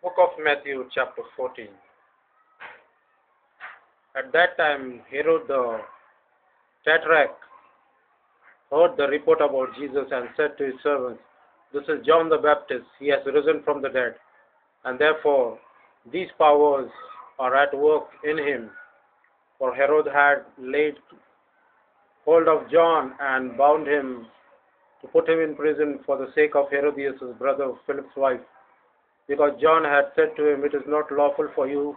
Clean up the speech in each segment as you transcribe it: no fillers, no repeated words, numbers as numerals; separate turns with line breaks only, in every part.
Book of Matthew, chapter 14. At that time, Herod the Tetrarch heard the report about Jesus and said to his servants, "This is John the Baptist. He has risen from the dead, and therefore these powers are at work in him." For Herod had laid hold of John and bound him to put him in prison for the sake of Herodias, his brother Philip's wife, because John had said to him, "It is not lawful for you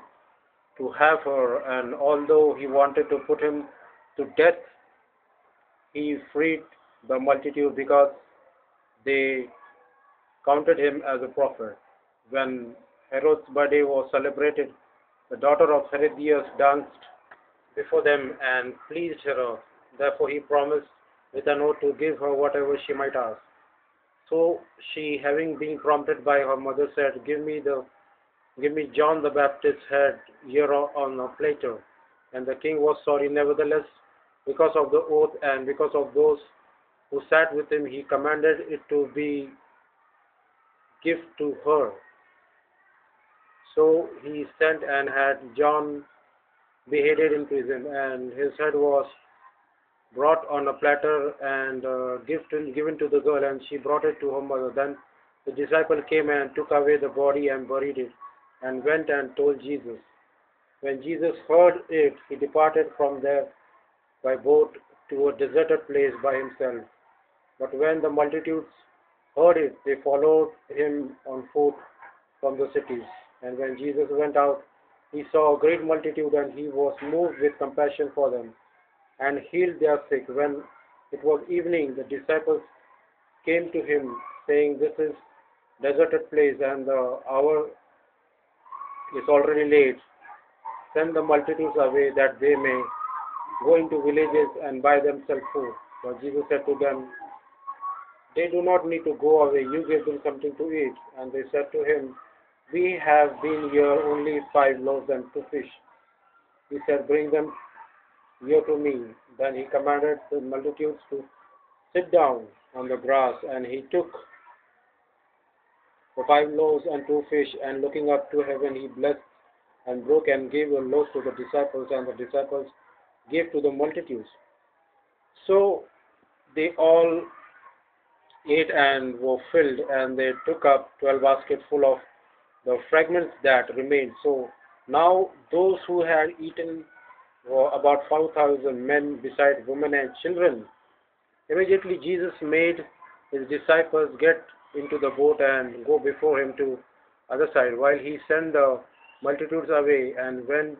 to have her." And although he wanted to put him to death, he freed the multitude because they counted him as a prophet. When Herod's birthday was celebrated, the daughter of Herodias danced before them and pleased Herod. Therefore he promised with an oath to give her whatever she might ask. So she, having been prompted by her mother, said, Give me John the Baptist's head here on a platter." And the king was sorry. Nevertheless, because of the oath and because of those who sat with him, he commanded it to be given to her. So he sent and had John beheaded in prison, and his head was brought on a platter and given to the girl, and she brought it to her mother. Then the disciple came and took away the body and buried it, and went and told Jesus. When Jesus heard it, he departed from there by boat to a deserted place by himself. But when the multitudes heard it, they followed him on foot from the cities. And when Jesus went out, he saw a great multitude, and he was moved with compassion for them, and healed their sick. When it was evening, the disciples came to him, saying, "This is deserted place, and the hour is already late. Send the multitudes away, that they may go into villages and buy themselves food." But Jesus said to them, "They do not need to go away. You give them something to eat." And they said to him, "We have been here only 5 loaves and 2 fish." He said, "Bring them here to me." Then he commanded the multitudes to sit down on the grass, and he took the 5 loaves and 2 fish, and looking up to heaven, he blessed and broke and gave the loaves to the disciples, and the disciples gave to the multitudes. So they all ate and were filled, and they took up 12 baskets full of the fragments that remained. So now those who had eaten were about 5,000 men, beside women and children. Immediately Jesus made his disciples get into the boat and go before him to other side, while he sent the multitudes away. And when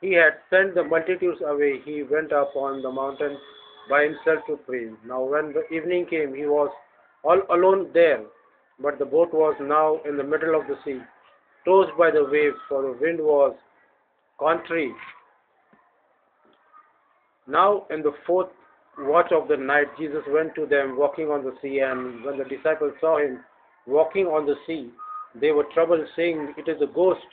he had sent the multitudes away, he went up on the mountain by himself to pray. Now when the evening came, he was all alone there, but the boat was now in the middle of the sea, tossed by the waves, for the wind was contrary. Now in the 4th watch of the night, Jesus went to them walking on the sea, and when the disciples saw him walking on the sea, they were troubled, saying, "It is a ghost,"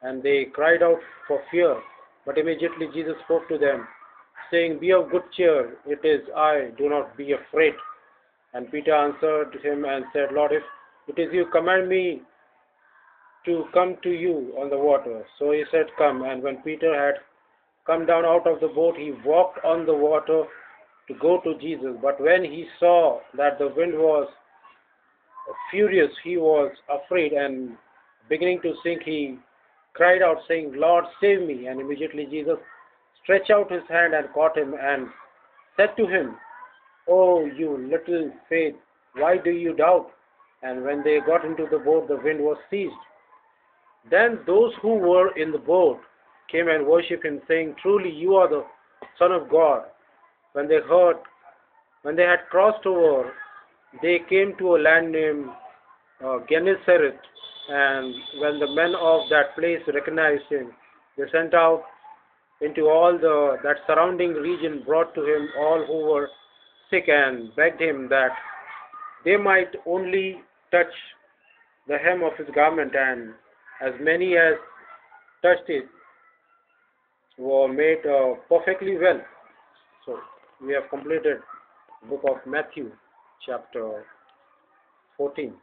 and they cried out for fear. But immediately Jesus spoke to them, saying, "Be of good cheer, it is I, do not be afraid." And Peter answered him and said, "Lord, if it is you, command me to come to you on the water." So he said, "Come." And when Peter had come down out of the boat, he walked on the water to go to Jesus. But when he saw that the wind was furious, he was afraid, and beginning to sink, he cried out, saying, "Lord, save me." And immediately Jesus stretched out his hand and caught him, and said to him, "Oh, you little faith, why do you doubt?" And when they got into the boat, the wind was ceased. Then those who were in the boat came and worshipped him, saying, "Truly you are the Son of God." When they had crossed over, they came to a land named Gennesaret, and when the men of that place recognized him, they sent out into all that surrounding region, brought to him all who were sick, and begged him that they might only touch the hem of his garment, and as many as touched it were made perfectly well. So we have completed the book of Matthew, chapter 14.